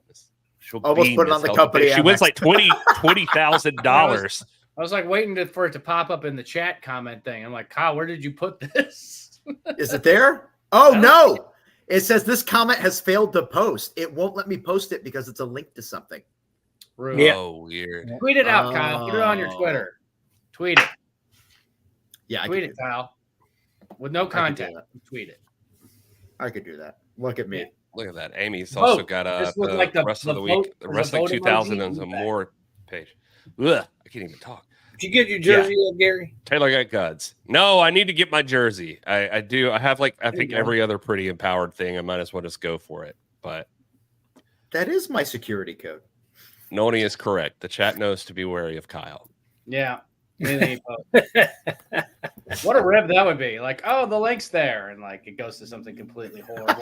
this. She'll almost put it on the company. She wins like $20,000. I was like waiting for it to pop up in the chat comment thing. I'm like, Kyle, where did you put this? Is it there? Oh, no. It says this comment has failed to post. It won't let me post it because it's a link to something. Yeah. Oh, weird. Tweet it out, Kyle. Get it on your Twitter. Tweet it. Yeah, tweet it, Kyle. With no content. Tweet it. I could do that. Look at me. Yeah. Look at that. Amy's also got the rest of the week. The Wrestling 2000 and some more page. Ugh, I can't even talk. Did you get your jersey yet, Gary? Taylor got guts. No, I need to get my jersey. I do. I have I think every other pretty empowered thing. I might as well just go for it. But that is my security code. Noni is correct. The chat knows to be wary of Kyle. Yeah. What a rib that would be. Like, oh, the link's there. And like it goes to something completely horrible.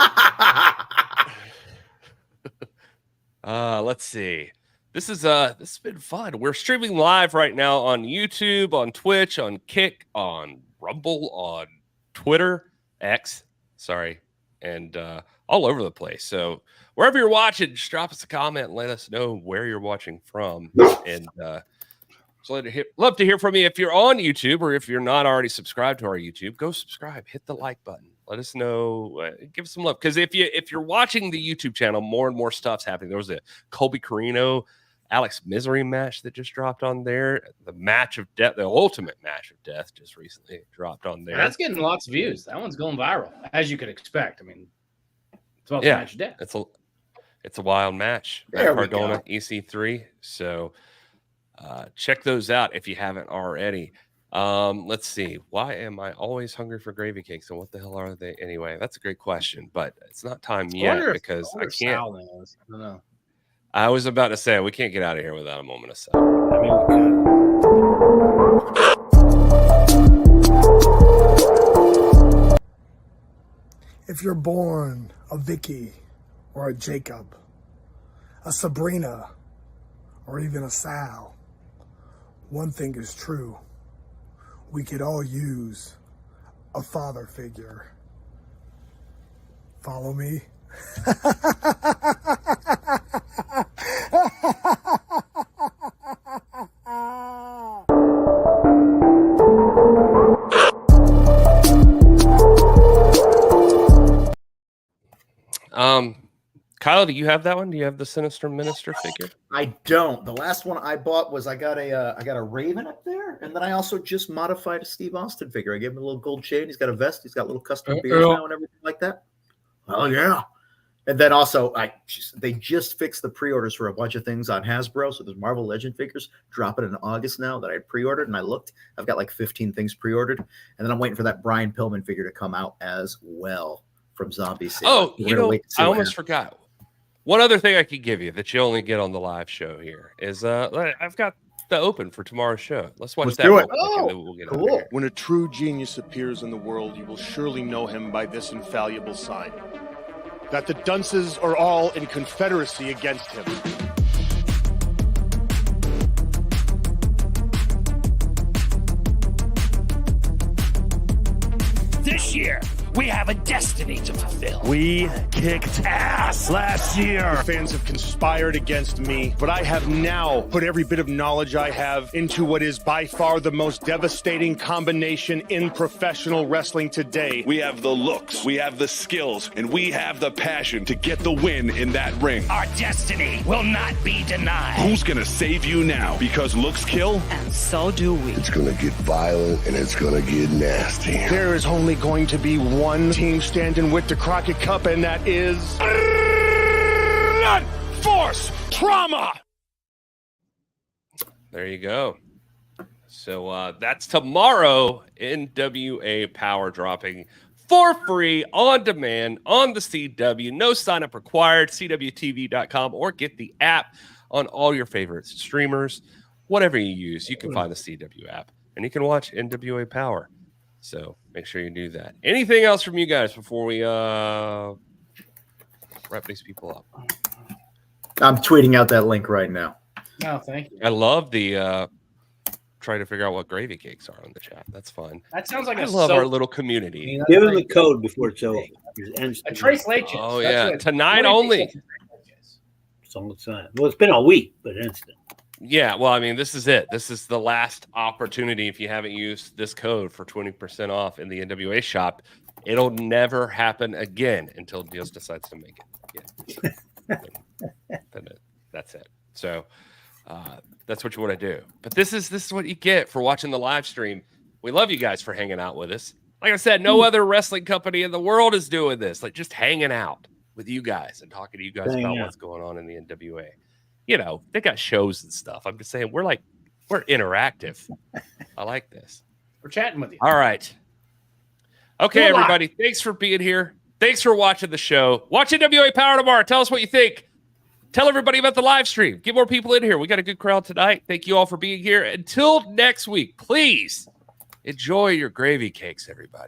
Let's see. This has been fun. We're streaming live right now on YouTube, on Twitch, on Kick, on Rumble, on Twitter, X, and all over the place. So wherever you're watching, just drop us a comment and let us know where you're watching from. And so love to hear from you. If you're on YouTube or if you're not already subscribed to our YouTube, go subscribe, hit the like button. Let us know, give us some love. Because if you're watching the YouTube channel, more and more stuff's happening. There was a Colby Carino, Alex Misery match that just dropped on there. The match of death, the ultimate match of death, just recently dropped on there. That's getting lots of views. That one's going viral, as you could expect. I mean, it's about the match of death. It's a wild match. There we Cardona, go. EC3. So check those out if you haven't already. Let's see. Why am I always hungry for gravy cakes? And what the hell are they anyway? That's a great question, but it's not time yet because I can't. I don't know. I was about to say we can't get out of here without a moment of silence. I mean, we could. If you're born a Vicky or a Jacob, a Sabrina, or even a Sal, one thing is true. We could all use a father figure. Follow me? Kyle, do you have that one? Do you have the Sinister Minister figure? I don't. The last one I bought was I got a Raven up there, and then I also just modified a Steve Austin figure. I gave him a little gold chain. He's got a vest. He's got little custom beards now and everything like that. Oh yeah. And then also they just fixed the pre-orders for a bunch of things on Hasbro. So there's Marvel Legend figures dropping in August now that I pre-ordered, and I looked. I've got like 15 things pre-ordered, and then I'm waiting for that Brian Pillman figure to come out as well from Zombie City. Oh, I almost forgot. One other thing I could give you that you only get on the live show here is I've got the open for tomorrow's show. Let's watch that. Do it. We'll get cool. When a true genius appears in the world, you will surely know him by this infallible sign: that the dunces are all in confederacy against him. This year, we have a destiny to fulfill. We kicked ass last year. Fans have conspired against me, but I have now put every bit of knowledge I have into what is by far the most devastating combination in professional wrestling today. We have the looks, we have the skills, and we have the passion to get the win in that ring. Our destiny will not be denied. Who's gonna save you now? Because looks kill? And so do we. It's gonna get violent and it's gonna get nasty. There is only going to be one team standing with the Crockett Cup, and that is Force Trauma. There you go. So that's tomorrow. NWA Power dropping for free on demand on the CW. No sign up required. CWTV.com or get the app on all your favorite streamers. Whatever you use, you can find the CW app and you can watch NWA Power. So make sure you do that. Anything else from you guys before we wrap these people up? I'm tweeting out that link right now. No, thank you. I love the trying to figure out what gravy cakes are on the chat. That's fun. That sounds like I love our little community. Give them the code before it's over. A Trace Leches. Oh yeah, tonight only. So it's well, it's been a week, but instant. Yeah, well, I mean, this is it. This is the last opportunity. If you haven't used this code for 20% off in the NWA shop, it'll never happen again until Dealz decides to make it again. That's it. So that's what you want to do. But this is what you get for watching the live stream. We love you guys for hanging out with us. Like I said, no other wrestling company in the world is doing this. Like just hanging out with you guys and talking to you guys about what's going on in the NWA. You know, they got shows and stuff. I'm just saying we're interactive. I like this. We're chatting with you. All right. Okay, everybody. Thanks for being here. Thanks for watching the show. Watch NWA Power tomorrow. Tell us what you think. Tell everybody about the live stream. Get more people in here. We got a good crowd tonight. Thank you all for being here. Until next week, please enjoy your gravy cakes, everybody.